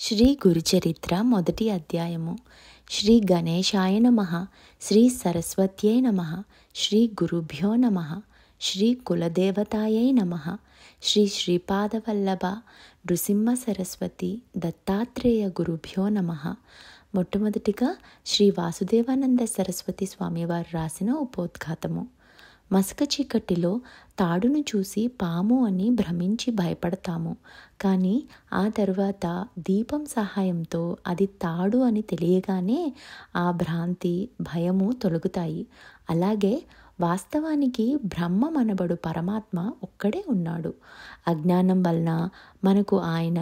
శ్రీ గురుచరిత్ర మొదటి అధ్యాయము. శ్రీ గణేశాయ నమః. శ్రీ సరస్వత్యై నమః. శ్రీ గురుభ్యో నమః. శ్రీ కులదేవతాయై నమః. శ్రీ శ్రీపాదవల్లభ నృసింహ సరస్వతి దత్తాత్రేయ గురుభ్యో నమః. మొట్టమొదటిగా శ్రీ వాసుదేవానంద సరస్వతి స్వామివారు రాసిన ఉపోద్ఘాతము. మసక చీకటిలో తాడును చూసి పాము అని భ్రమించి భయపడతాము. కానీ ఆ తరువాత దీపం సహాయంతో అది తాడు అని తెలియగానే ఆ భ్రాంతి, భయము తొలగుతాయి. అలాగే వాస్తవానికి బ్రహ్మమనబడు పరమాత్మ ఒక్కడే ఉన్నాడు. అజ్ఞానం వలన మనకు ఆయన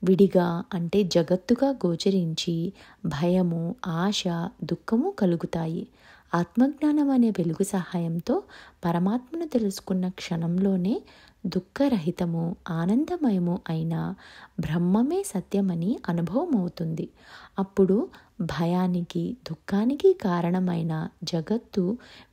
విడిగా అంటే జగత్తుగా గోచరించి భయము, ఆశ, దుఃఖము కలుగుతాయి. ఆత్మజ్ఞానం అనే వెలుగు సహాయంతో పరమాత్మను తెలుసుకున్న క్షణంలోనే దుఃఖరహితము, ఆనందమయము అయిన బ్రహ్మమే సత్యమని అనుభవం అవుతుంది. అప్పుడు భయానికి, దుఃఖానికి కారణమైన జగత్తు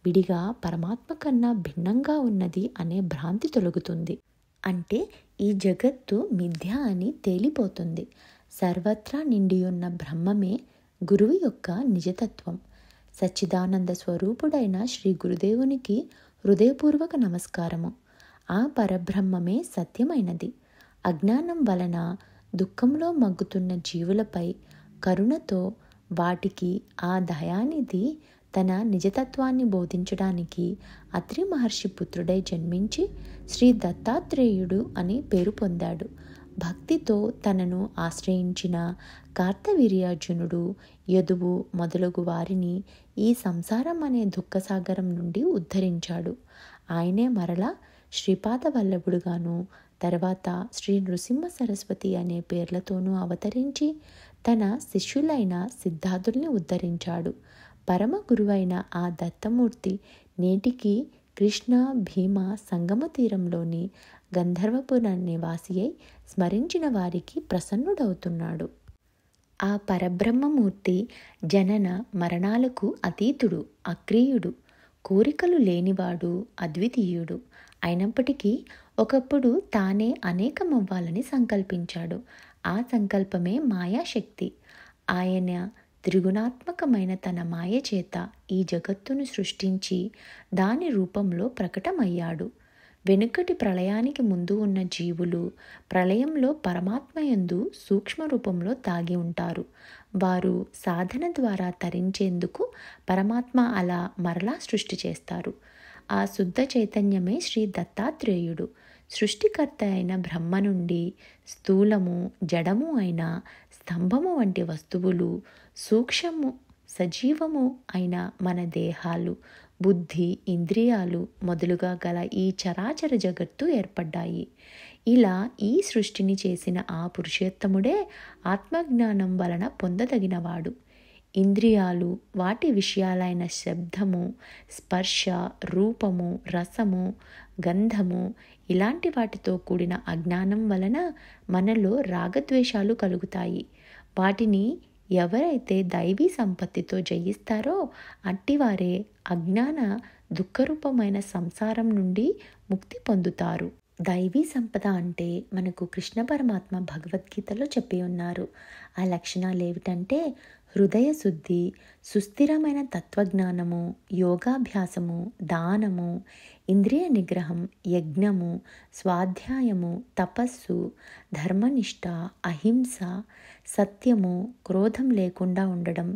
విడిగా పరమాత్మ కన్నా భిన్నంగా ఉన్నది అనే భ్రాంతి తొలగుతుంది. అంటే ఈ జగత్తు మిథ్య అని తేలిపోతుంది. సర్వత్రా నిండియున్న బ్రహ్మమే గురువు యొక్క నిజతత్వం. సచ్చిదానంద స్వరూపుడైన శ్రీ గురుదేవునికి హృదయపూర్వక నమస్కారము. ఆ పరబ్రహ్మమే సత్యమైనది. అజ్ఞానం వలన దుఃఖంలో మగ్గుతున్న జీవులపై కరుణతో వాటికి ఆ దయానిధి తన నిజతత్వాన్ని బోధించడానికి అత్రి మహర్షి పుత్రుడై జన్మించి శ్రీ దత్తాత్రేయుడు అని పేరు పొందాడు. భక్తితో తనను ఆశ్రయించిన కార్తవీర్యార్జునుడు, యదువు మొదలగు వారిని ఈ సంసారం అనే దుఃఖసాగరం నుండి ఉద్ధరించాడు. ఆయనే మరలా శ్రీపాదవల్లభుడుగాను, తర్వాత శ్రీ నృసింహ సరస్వతి అనే పేర్లతోనూ అవతరించి తన శిష్యులైన సిద్ధార్థుల్ని ఉద్ధరించాడు. పరమ గురువైన ఆ దత్తమూర్తి నేటికి కృష్ణ భీమ సంగమ తీరంలోని గంధర్వపుర నివాసి అయి స్మరించిన వారికి ప్రసన్నుడవుతున్నాడు. ఆ పరబ్రహ్మమూర్తి జనన మరణాలకు అతీతుడు, అక్రియుడు, కోరికలు లేనివాడు, అద్వితీయుడు. అయినప్పటికీ ఒకప్పుడు తానే అనేకమవ్వాలని సంకల్పించాడు. ఆ సంకల్పమే మాయాశక్తి. ఆయన త్రిగుణాత్మకమైన తన మాయ చేత ఈ జగత్తును సృష్టించి దాని రూపంలో ప్రకటమయ్యాడు. వెనుకటి ప్రళయానికి ముందు ఉన్న జీవులు ప్రళయంలో పరమాత్మయందు సూక్ష్మ రూపంలో దాగి ఉంటారు. వారు సాధన ద్వారా తరించేందుకు పరమాత్మ అలా మరలా సృష్టి చేస్తారు. ఆ శుద్ధ చైతన్యమే శ్రీ దత్తాత్రేయుడు. సృష్టికర్త అయిన బ్రహ్మ నుండి స్థూలము, జడము అయిన స్తంభము వంటి వస్తువులు, సూక్ష్మము, సజీవము అయిన మన దేహాలు, బుద్ధి, ఇంద్రియాలు మొదలుగా గల ఈ చరాచర జగత్తు ఏర్పడ్డాయి. ఇలా ఈ సృష్టిని చేసిన ఆ పురుషోత్తముడే ఆత్మజ్ఞానం వలన పొందదగినవాడు. ఇంద్రియాలు వాటి విషయాలైన శబ్దము, స్పర్శ, రూపము, రసము, గంధము ఇలాంటి వాటితో కూడిన అజ్ఞానం వలన మనలో రాగద్వేషాలు కలుగుతాయి. వాటిని ఎవరైతే దైవీ సంపత్తితో జయిస్తారో అట్టివారే అజ్ఞాన దుఃఖరూపమైన సంసారం నుండి ముక్తి పొందుతారు. దైవీ సంపద అంటే మనకు కృష్ణ పరమాత్మ భగవద్గీతలో చెప్పి ఉన్నారు. ఆ లక్షణాలు ఏమిటంటే హృదయ శుద్ధి, సుస్థిరమైన తత్వజ్ఞానము, యోగాభ్యాసము, దానము, ఇంద్రియ నిగ్రహం, యజ్ఞము, స్వాధ్యాయము, తపస్సు, ధర్మనిష్ట, అహింస, సత్యము, క్రోధం లేకుండా ఉండడం,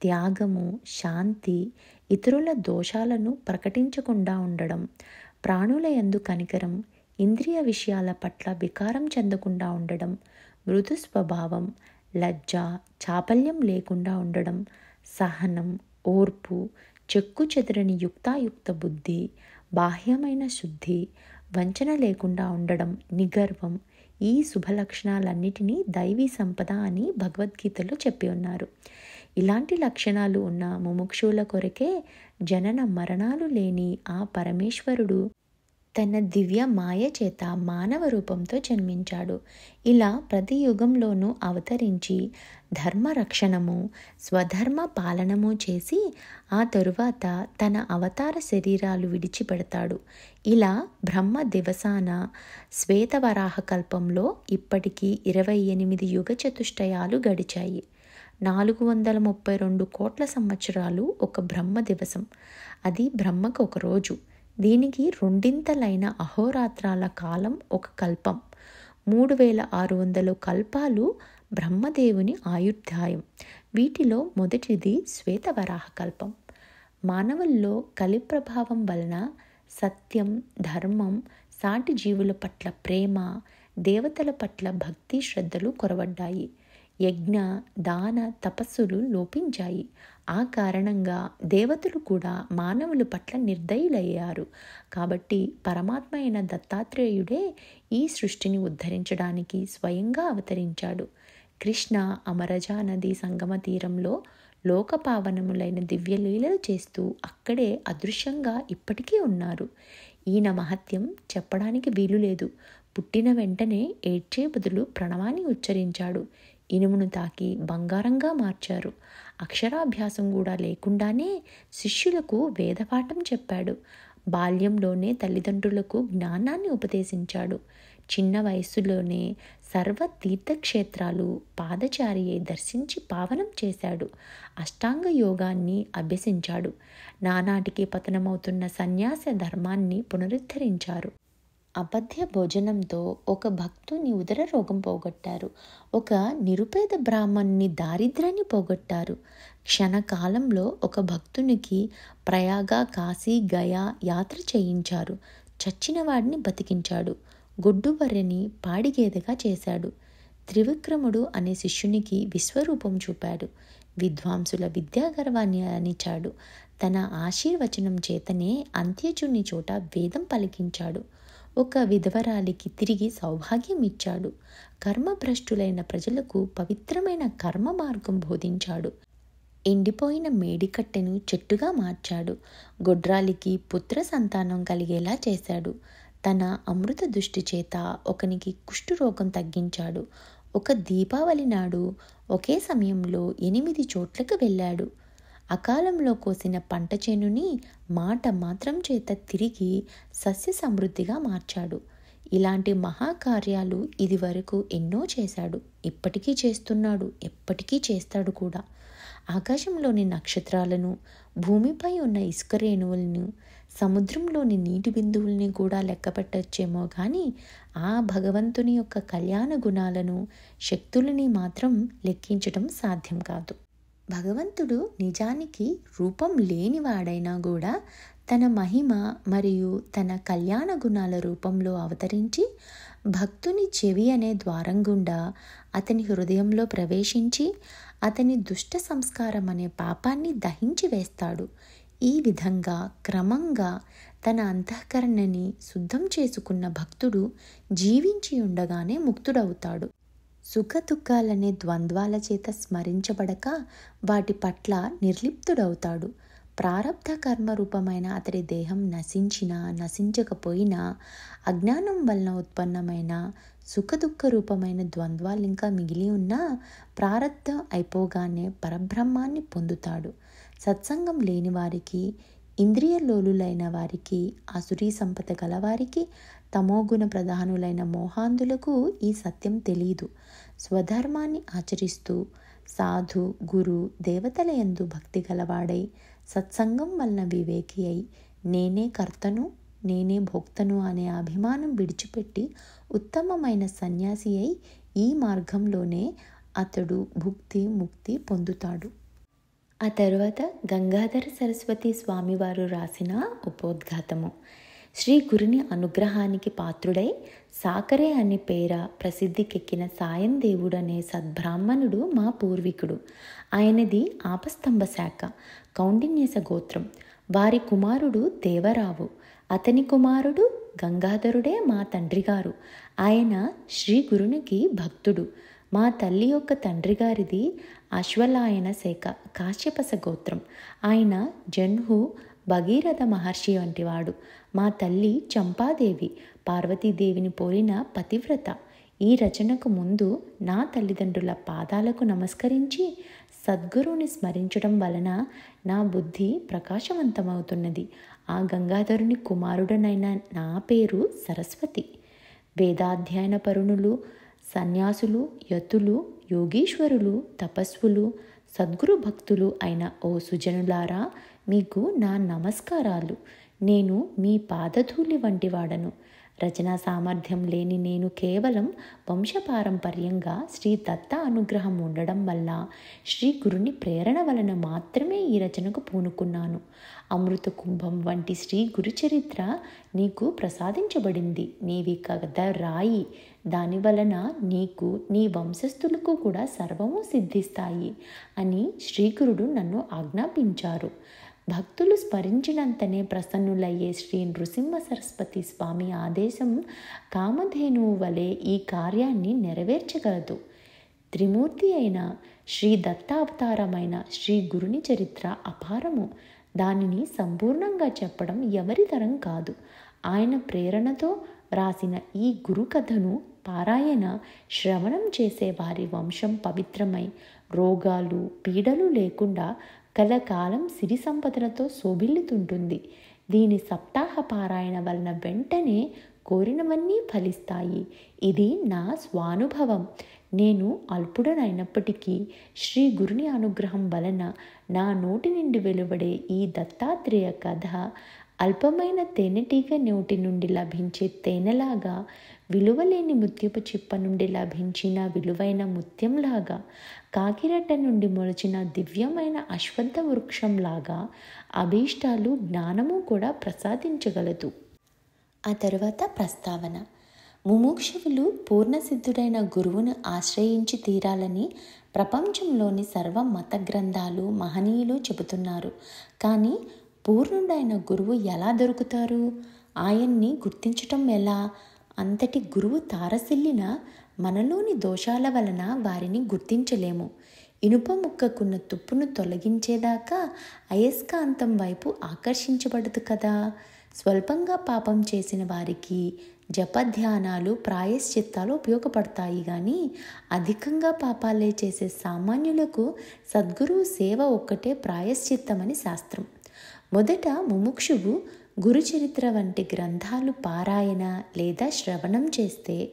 త్యాగము, శాంతి, ఇతరుల దోషాలను ప్రకటించకుండా ఉండడం, ప్రాణుల యందు కనికరం, ఇంద్రియ విషయాల పట్ల వికారం చెందకుండా ఉండడం, మృదు స్వభావం, లజ్జ, చాపల్యం లేకుండా ఉండడం, సహనం, ఓర్పు, చెక్కు చెదరని యుక్తాయుక్త బుద్ధి, బాహ్యమైన శుద్ధి, వంచన లేకుండా ఉండడం, నిగర్వం, ఈ శుభలక్షణాలన్నిటినీ దైవీ సంపద అని భగవద్గీతలో చెప్పి ఉన్నారు. ఇలాంటి లక్షణాలు ఉన్న ముముక్షుల కొరకే జనన మరణాలు లేని ఆ పరమేశ్వరుడు తన దివ్య మాయ చేత మానవ రూపంతో జన్మించాడు. ఇలా ప్రతి యుగంలోనూ అవతరించి ధర్మరక్షణము, స్వధర్మ పాలనము చేసి ఆ తరువాత తన అవతార శరీరాలు విడిచిపెడతాడు. ఇలా బ్రహ్మ దివసాన శ్వేతవరాహ కల్పంలో ఇప్పటికీ 28 యుగ చతుష్టయాలు గడిచాయి. 432 కోట్ల సంవత్సరాలు ఒక బ్రహ్మ దివసం. అది బ్రహ్మకు ఒక రోజు. దీనికి రెండింతలైన అహోరాత్రాల కాలం ఒక కల్పం. 3600 కల్పాలు బ్రహ్మదేవుని ఆయుర్దాయం. వీటిలో మొదటిది శ్వేతవరాహ కల్పం. మానవుల్లో కలి ప్రభావం వలన సత్యం, ధర్మం, సాటి జీవుల పట్ల ప్రేమ, దేవతల పట్ల భక్తి శ్రద్ధలు కొరవడ్డాయి. యజ్ఞ, దాన, తపస్సులు లోపించాయి. ఆ కారణంగా దేవతలు కూడా మానవుల పట్ల నిర్దయులయ్యారు. కాబట్టి పరమాత్మ అయిన దత్తాత్రేయుడే ఈ సృష్టిని ఉద్ధరించడానికి స్వయంగా అవతరించాడు. కృష్ణ అమరజా నది సంగమ తీరంలో లోకపావనములైన దివ్యలీలలు చేస్తూ అక్కడే అదృశ్యంగా ఇప్పటికీ ఉన్నారు. ఈయన మహత్యం చెప్పడానికి వీలులేదు. పుట్టిన వెంటనే ఏడ్చే బదులు ప్రణవాన్ని ఉచ్చరించాడు. ఇనుమును తాకి బంగారంగా మార్చారు. అక్షరాభ్యాసం కూడా లేకుండానే శిష్యులకు వేదపాఠం చెప్పాడు. బాల్యంలోనే తల్లిదండ్రులకు జ్ఞానాన్ని ఉపదేశించాడు. చిన్న వయస్సులోనే సర్వ తీర్థక్షేత్రాలు పాదచారి అయి దర్శించి పావనం చేశాడు. అష్టాంగ యోగాన్ని అభ్యసించాడు. నానాటికి పతనమవుతున్న సన్యాస ధర్మాన్ని పునరుద్ధరించారు. అబద్ధ భోజనంతో ఒక భక్తుని ఉదర రోగం పోగొట్టారు. ఒక నిరుపేద బ్రాహ్మణుని దారిద్ర్యాన్ని పోగొట్టారు. క్షణకాలంలో ఒక భక్తునికి ప్రయాగ, కాశీ, గయా యాత్ర చేయించారు. చచ్చిన వాడిని బతికించాడు. గొడ్డుబర్రెని పాడిగేదెగా చేశాడు. త్రివిక్రముడు అనే శిష్యునికి విశ్వరూపం చూపాడు. విద్వాంసుల విద్యాగర్వాన్ని అణిచాడు. తన ఆశీర్వచనం చేతనే అంత్యజుని చోట వేదం పలికించాడు. ఒక విధవరాలికి తిరిగి సౌభాగ్యం ఇచ్చాడు. కర్మభ్రష్టులైన ప్రజలకు పవిత్రమైన కర్మ మార్గం బోధించాడు. ఎండిపోయిన మేడికట్టెను చెట్టుగా మార్చాడు. గొడ్రాలికి పుత్ర సంతానం కలిగేలా చేశాడు. తన అమృత దృష్టి చేత ఒకనికి కుష్ఠరోగం తగ్గించాడు. ఒక దీపావళి నాడు ఒకే సమయంలో 8 చోట్లకు వెళ్ళాడు. అకాలంలో కోసిన పంట చేనుని మాట మాత్రం చేత తిరిగి సస్య సమృద్ధిగా మార్చాడు. ఇలాంటి మహాకార్యాలు ఇది వరకు ఎన్నో చేశాడు. ఇప్పటికీ చేస్తున్నాడు. ఎప్పటికీ చేస్తాడు కూడా. ఆకాశంలోని నక్షత్రాలను, భూమిపై ఉన్న ఇసుక రేణువులను, సముద్రంలోని నీటి బిందువుల్ని కూడా లెక్కపెట్టొచ్చేమో కానీ ఆ భగవంతుని యొక్క కళ్యాణ గుణాలను, శక్తులని మాత్రం లెక్కించడం సాధ్యం కాదు. భగవంతుడు నిజానికి రూపం లేనివాడైనా కూడా తన మహిమ మరియు తన కళ్యాణ గుణాల రూపంలో అవతరించి భక్తుని చెవి అనే ద్వారం గుండా అతని హృదయంలో ప్రవేశించి అతని దుష్ట సంస్కారం అనే పాపాన్ని దహించి వేస్తాడు. ఈ విధంగా క్రమంగా తన అంతఃకరణని శుద్ధం చేసుకున్న భక్తుడు జీవించి ఉండగానే ముక్తుడవుతాడు. సుఖదుఖాలనే ద్వంద్వాల చేత స్మరించబడక వాటి పట్ల నిర్లిప్తుడవుతాడు. ప్రారబ్ధ కర్మ రూపమైన అతడి దేహం నశించినా నశించకపోయినా అజ్ఞానం వలన ఉత్పన్నమైన సుఖదుఖ రూపమైన ద్వంద్వాలు ఇంకా మిగిలి ఉన్నా ప్రారబ్ధం అయిపోగానే పరబ్రహ్మాన్ని పొందుతాడు. సత్సంగం లేని వారికి, ఇంద్రియలోలులైన వారికి, ఆసురీ సంపద గలవారికి, తమోగుణ ప్రధానులైన మోహాంధులకు ఈ సత్యం తెలీదు. స్వధర్మాన్ని ఆచరిస్తూ సాధు, గురు, దేవతల యందు భక్తి గలవాడై సత్సంగం వలన వివేకి అయి నేనే కర్తను, నేనే భోక్తను అనే అభిమానం విడిచిపెట్టి ఉత్తమమైన సన్యాసి అయి ఈ మార్గంలోనే అతడు భుక్తి, ముక్తి పొందుతాడు. ఆ తరువాత గంగాధర సరస్వతి స్వామివారు రాసిన ఉపోద్ఘాతము. శ్రీ గురుని అనుగ్రహానికి పాత్రుడై సాకరే అనే పేర ప్రసిద్ధికెక్కిన సాయం దేవుడనే సద్బ్రాహ్మణుడు మా పూర్వీకుడు. ఆయనది ఆపస్తంభ శాఖ, కౌండిన్యస గోత్రం. వారి కుమారుడు దేవరావు. అతని కుమారుడు గంగాధరుడే మా తండ్రిగారు. ఆయన శ్రీ గురునికి భక్తుడు. మా తల్లి యొక్క తండ్రి గారిది అశ్వలాయన శాఖ, కాశ్యపస గోత్రం. ఆయన జన్హు భగీరథ మహర్షి వంటివాడు. మా తల్లి చంపాదేవి పార్వతీదేవిని పోలిన పతివ్రత. ఈ రచనకు ముందు నా తల్లిదండ్రుల పాదాలకు నమస్కరించి సద్గురువుని స్మరించడం వలన నా బుద్ధి ప్రకాశవంతమవుతున్నది. ఆ గంగాధరుని కుమారుడనైన నా పేరు సరస్వతి. వేదాధ్యయన పరుణులు, సన్యాసులు, యతులు, యోగీశ్వరులు, తపస్వులు, సద్గురు భక్తులు అయిన ఓ సుజనులారా, మీకు నా నమస్కారాలు. నేను మీ పాదధూళి వంటి వాడను. రచనా సామర్థ్యం లేని నేను కేవలం వంశపారంపర్యంగా శ్రీ దత్త అనుగ్రహం ఉండడం వల్ల, శ్రీ గురుని ప్రేరణ వలన మాత్రమే ఈ రచనకు పూనుకున్నాను. అమృత కుంభం వంటి శ్రీ గురు చరిత్ర నీకు ప్రసాదించబడింది. నీవి కథ రాయి. దాని వలన నీకు, నీ వంశస్థులకు కూడా సర్వము సిద్ధిస్తాయి అని శ్రీగురుడు నన్ను ఆజ్ఞాపించారు. భక్తులు స్మరించినంతనే ప్రసన్నులయ్యే శ్రీ నృసింహ సరస్వతి స్వామి ఆదేశం కామధేనువు వలె ఈ కార్యాన్ని నెరవేర్చగలదు. త్రిమూర్తి అయిన శ్రీ దత్తావతారమైన శ్రీ గురుని చరిత్ర అపారము. దానిని సంపూర్ణంగా చెప్పడం ఎవరి తరం కాదు. ఆయన ప్రేరణతో వ్రాసిన ఈ గురు కథను పారాయణ శ్రవణం చేసే వారి వంశం పవిత్రమై రోగాలు పీడలు లేకుండా కలకాలం సిరి సంపదలతో శోభిల్లుతుంటుంది. దీని సప్తాహ పారాయణ వలన వెంటనే కోరినవన్నీ ఫలిస్తాయి. ఇది నా స్వానుభవం. నేను అల్పుడనైనప్పటికీ శ్రీ గురుని అనుగ్రహం వలన నా నోటి నుండి వెలువడే ఈ దత్తాత్రేయ కథ అల్పమైన తేనెటీగ నోటి నుండి లభించే తేనెలాగా, విలువలేని ముత్యపు చిప్ప నుండి లభించిన విలువైన ముత్యంలాగా, కాకిరెట్ట నుండి మొలిచిన దివ్యమైన అశ్వత్థ వృక్షంలాగా అభీష్టాలు, జ్ఞానము కూడా ప్రసాదించగలదు. ఆ తరువాత ప్రస్తావన. ముముక్షువులు పూర్ణసిద్ధుడైన గురువును ఆశ్రయించి తీరాలని ప్రపంచంలోని సర్వ మత గ్రంథాలు, మహనీయులు చెబుతున్నారు. కానీ పూర్ణుడైన గురువు ఎలా దొరుకుతారు? ఆయన్ని గుర్తించటం ఎలా? అంతటి గురువు తారసిల్లిన మనలోని దోషాల వలన వారిని గుర్తించలేము. ఇనుప ముక్కకున్న తుప్పును తొలగించేదాకా అయస్కాంతం వైపు ఆకర్షించబడదు కదా. స్వల్పంగా పాపం చేసిన వారికి జపధ్యానాలు, ప్రాయశ్చిత్తాలు ఉపయోగపడతాయి. కానీ అధికంగా పాపాలే చేసే సామాన్యులకు సద్గురువు సేవ ఒక్కటే ప్రాయశ్చిత్తమని శాస్త్రం. మొదట ముముక్షువు గురుచరిత్ర వంటి గ్రంథాలు పారాయణ లేదా శ్రవణం చేస్తే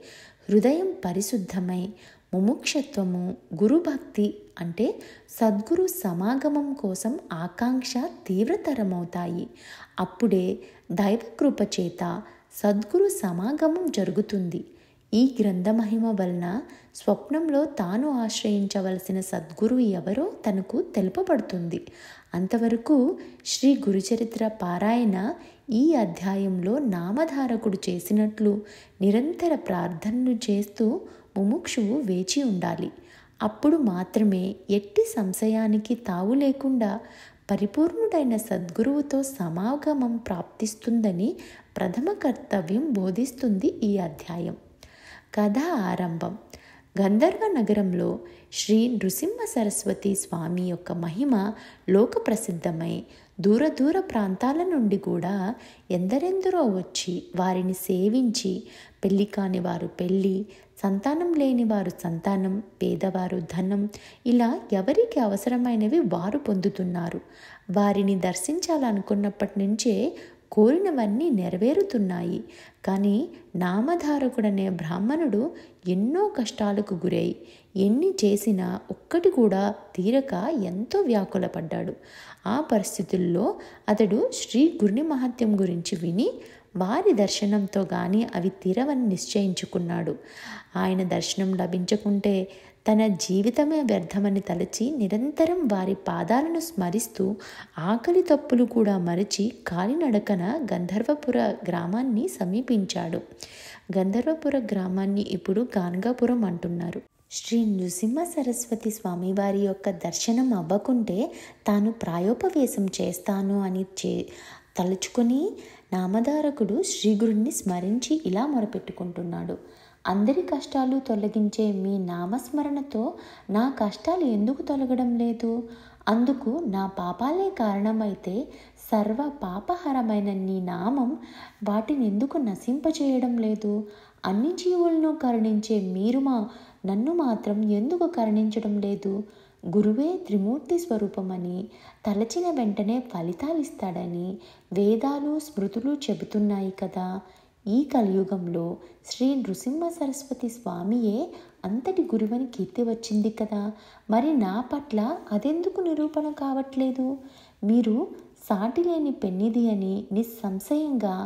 హృదయం పరిశుద్ధమై ముముక్షత్వము, గురుభక్తి అంటే సద్గురు సమాగమం కోసం ఆకాంక్ష తీవ్రతరమవుతాయి. అప్పుడే దైవకృప చేత సద్గురు సమాగమం జరుగుతుంది. ఈ గ్రంథ మహిమ వలన స్వప్నంలో తాను ఆశ్రయించవలసిన సద్గురు ఎవరో తనకు తెలుపబడుతుంది. అంతవరకు శ్రీ గురుచరిత్ర పారాయణ ఈ అధ్యాయంలో నామధారకుడు చేసినట్లు నిరంతర ప్రార్థనలు చేస్తూ ముముక్షువు వేచి ఉండాలి. అప్పుడు మాత్రమే ఎట్టి సంశయానికి తావు లేకుండా పరిపూర్ణుడైన సద్గురువుతో సమాగమం ప్రాప్తిస్తుందని ప్రథమ కర్తవ్యం బోధిస్తుంది ఈ అధ్యాయం. కథ ఆరంభం. గంధర్వ నగరంలో శ్రీ నృసింహ సరస్వతి స్వామి యొక్క మహిమ లోక ప్రసిద్ధమై దూర ప్రాంతాల నుండి కూడా ఎందరెందరో వచ్చి వారిని సేవించి పెళ్లి కాని వారు పెళ్ళి, సంతానం లేని వారు సంతానం, పేదవారు ధనం, ఇలా ఎవరికి అవసరమైనవి వారు పొందుతున్నారు. వారిని దర్శించాలనుకున్నప్పటి నుంచే కోరినవన్నీ నెరవేరుతున్నాయి. కానీ నామధారకుడనే బ్రాహ్మణుడు ఎన్నో కష్టాలకు గురై ఎన్ని చేసినా ఒక్కటి కూడా తీరక ఎంతో వ్యాకులపడ్డాడు. ఆ పరిస్థితుల్లో అతడు శ్రీ గురుని మహత్యం గురించి విని వారి దర్శనంతో గాని అవి తీరవని నిశ్చయించుకున్నాడు. ఆయన దర్శనం లభించకుంటే తన జీవితమే వ్యర్థమని తలచి నిరంతరం వారి పాదాలను స్మరిస్తూ ఆకలి తప్పులు కూడా మరచి కాలినడకన గంధర్వపుర గ్రామాన్ని సమీపించాడు. గంధర్వపుర గ్రామాన్ని ఇప్పుడు గాన్గాపురం అంటున్నారు. శ్రీ నృసింహ సరస్వతి స్వామివారి యొక్క దర్శనం అవ్వకుంటే తాను ప్రాయోపవేశం చేస్తాను అని తలుచుకొని నామధారకుడు శ్రీగురుణ్ణి స్మరించి ఇలా మొరపెట్టుకుంటున్నాడు. అందరి కష్టాలు తొలగించే మీ నామస్మరణతో నా కష్టాలు ఎందుకు తొలగడం లేదు? అందుకు నా పాపాలే కారణమైతే సర్వ పాపహరమైన నీ నామం వాటిని ఎందుకు నశింపచేయడం లేదు? అన్ని జీవులను కరుణించే మీరు నన్ను మాత్రం ఎందుకు కరుణించడం లేదు? గురువే త్రిమూర్తి స్వరూపమని, తలచిన వెంటనే ఫలితాలిస్తాడని వేదాలు స్మృతులు చెబుతున్నాయి కదా. ఈ కలియుగంలో శ్రీ నృసింహ సరస్వతి స్వామియే అంతటి గురువని కీర్తి వచ్చింది కదా. మరి నా పట్ల అదెందుకు నిరూపణ కావట్లేదు? మీరు సాటిలేని పెన్నిది అని నిస్సంశయంగా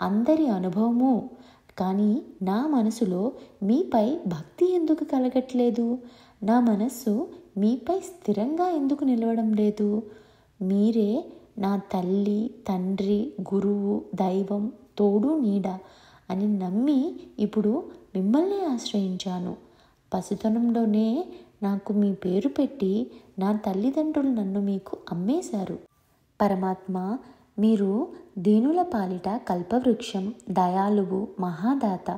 అందరి అనుభవము. కానీ నా మనసులో మీపై భక్తి ఎందుకు కలగట్లేదు? నా మనస్సు మీపై స్థిరంగా ఎందుకు నిలవడం లేదు? మీరే నా తల్లి, తండ్రి, గురువు, దైవం, తోడు, నీడ అని నమ్మి ఇప్పుడు మిమ్మల్ని ఆశ్రయించాను. పసితనంలోనే నాకు మీ పేరు పెట్టి నా తల్లిదండ్రులు నన్ను మీకు అమ్మేశారు. పరమాత్మ, మీరు దీనుల పాలిట కల్పవృక్షం, దయాళువు, మహాదాత,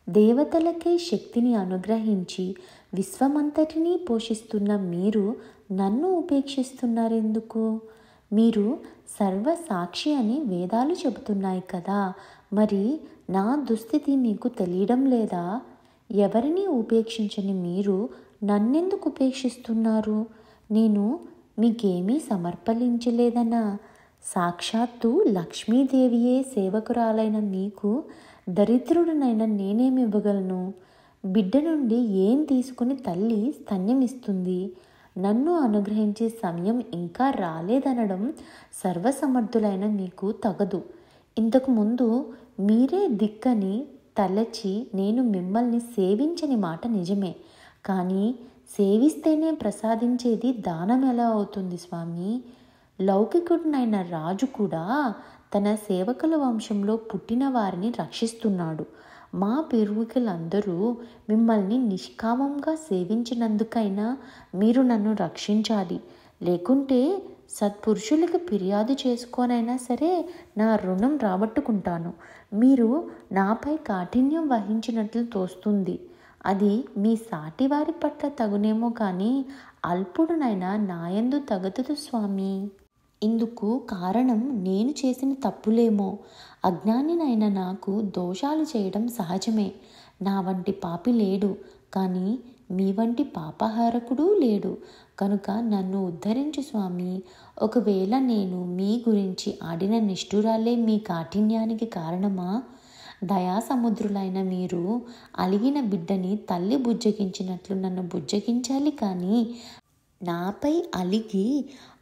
దేవతలకే శక్తిని అనుగ్రహించి విశ్వమంతటినీ పోషిస్తున్న మీరు నన్ను ఉపేక్షిస్తున్నారెందుకు? మీరు సర్వసాక్షి అని వేదాలు చెబుతున్నాయి కదా. మరి నా దుస్థితి మీకు తెలియడం లేదా? ఎవరిని ఉపేక్షించని మీరు నన్నెందుకు ఉపేక్షిస్తున్నారు? నేను మీకేమీ సమర్పించలేదనా? సాక్షాత్తు లక్ష్మీదేవియే సేవకురాలైన మీకు దరిద్రుడినైనా నేనేమివ్వగలను? బిడ్డ నుండి ఏం తీసుకుని తల్లి స్తన్యమిస్తుంది. నన్ను అనుగ్రహించే సమయం ఇంకా రాలేదనడం సర్వసమర్థులైన మీకు తగదు. ఇంతకుముందు మీరే దిక్కని తలచి నేను మిమ్మల్ని సేవించని మాట నిజమే. కానీ సేవిస్తేనే ప్రసాదించేది దానం ఎలా అవుతుంది స్వామి? లౌకికుడినైన రాజు కూడా తన సేవకుల వంశంలో పుట్టిన వారిని రక్షిస్తున్నాడు. మా పూర్వీకులందరూ మిమ్మల్ని నిష్కామంగా సేవించినందుకైనా మీరు నన్ను రక్షించాలి. లేకుంటే సత్పురుషులకు ఫిర్యాదు చేసుకోనైనా సరే నా రుణం రాబట్టుకుంటాను. మీరు నాపై కాఠిన్యం వహించినట్లు తోస్తుంది. అది మీ సాటివారి పట్ల తగునేమో కానీ అల్పుడునైనా నాయందు తగదు స్వామి. ఇందుకు కారణం నేను చేసిన తప్పులేమో. అజ్ఞానినైన నాకు దోషాలు చేయడం సహజమే. నా వంటి పాపి లేడు, కానీ మీ వంటి పాపహారకుడు లేడు. కనుక నన్ను ఉద్ధరించు స్వామి. ఒకవేళ నేను మీ గురించి ఆడిన నిష్ఠురాలే మీ కాఠిన్యానికి కారణమా? దయాసముద్రులైన మీరు అలిగిన బిడ్డని తల్లి బుజ్జగించినట్లు నన్ను బుజ్జగించాలి. కానీ నాపై అలిగి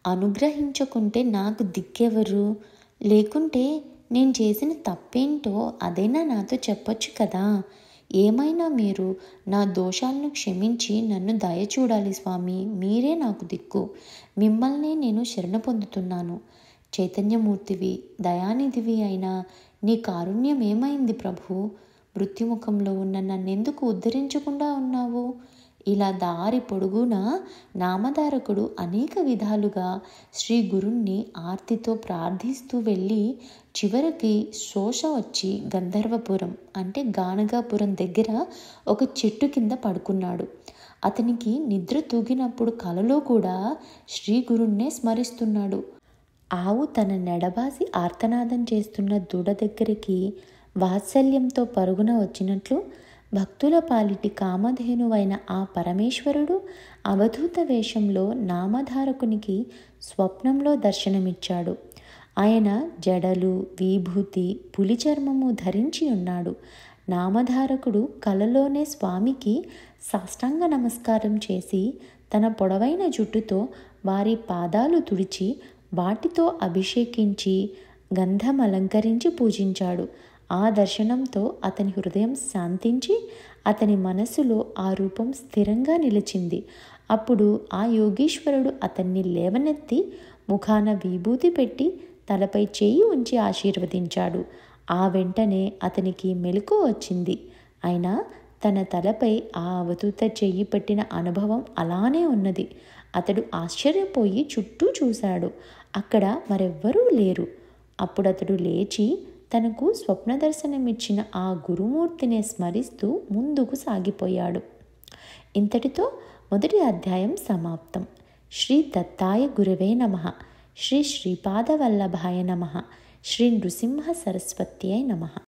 అనుగ్రహించకుంటే నాకు దిక్కెవరు? లేకుంటే నేను చేసిన తప్పేంటో అదైనా నాతో చెప్పొచ్చు కదా. ఏమైనా మీరు నా దోషాలను క్షమించి నన్ను దయ చూడాలి స్వామి. మీరే నాకు దిక్కు. మిమ్మల్నే నేను శరణ పొందుతున్నాను. చైతన్యమూర్తివి, దయానిధివి అయినా నీ కారుణ్యం ఏమైంది ప్రభు? మృత్యుముఖంలో ఉన్న నన్నెందుకు ఉద్ధరించకుండా ఉన్నావు? ఇలా దారి పొడుగునా నామధారకుడు అనేక విధాలుగా శ్రీ గురుణ్ణి ఆర్తితో ప్రార్థిస్తూ వెళ్ళి చివరికి శోష వచ్చి గంధర్వపురం అంటే గానగాపురం దగ్గర ఒక చెట్టు కింద పడుకున్నాడు. అతనికి నిద్ర తూగినప్పుడు కలలో కూడా శ్రీ గురుణ్ణే స్మరిస్తున్నాడు. ఆవు తన నెడబాసి ఆర్తనాదం చేస్తున్న దూడ దగ్గరికి వాత్సల్యంతో పరుగున వచ్చినట్లు భక్తుల పాలిటి కామధేనువైన ఆ పరమేశ్వరుడు అవధూత వేషంలో నామధారకునికి స్వప్నంలో దర్శనమిచ్చాడు. ఆయన జడలు, విభూతి, పులి చర్మము ధరించి ఉన్నాడు. నామధారకుడు కలలోనే స్వామికి సాష్టాంగ నమస్కారం చేసి తన పొడవైన జుట్టుతో వారి పాదాలు తుడిచి వాటితో అభిషేకించి గంధం అలంకరించి పూజించాడు. ఆ దర్శనంతో అతని హృదయం శాంతించి అతని మనసులో ఆ రూపం స్థిరంగా నిలిచింది. అప్పుడు ఆ యోగీశ్వరుడు అతన్ని లేవనెత్తి ముఖాన విభూతి పెట్టి తలపై చేయి ఉంచి ఆశీర్వదించాడు. ఆ వెంటనే అతనికి మెలకువ వచ్చింది. అయినా తన తలపై ఆ అవధూత చెయ్యి పెట్టిన అనుభవం అలానే ఉన్నది. అతడు ఆశ్చర్యపోయి చుట్టూ చూశాడు. అక్కడ మరెవ్వరూ లేరు. అప్పుడతడు లేచి తనకు స్వప్న దర్శనమిచ్చిన ఆ గురుమూర్తిని స్మరిస్తూ ముందుకు సాగిపోయాడు. ఇంతటితో మొదటి అధ్యాయం సమాప్తం. శ్రీ దత్తాయ గురవే నమః. శ్రీ శ్రీపాదవల్లభాయ నమః. శ్రీ నృసింహ సరస్వత్యై నమః.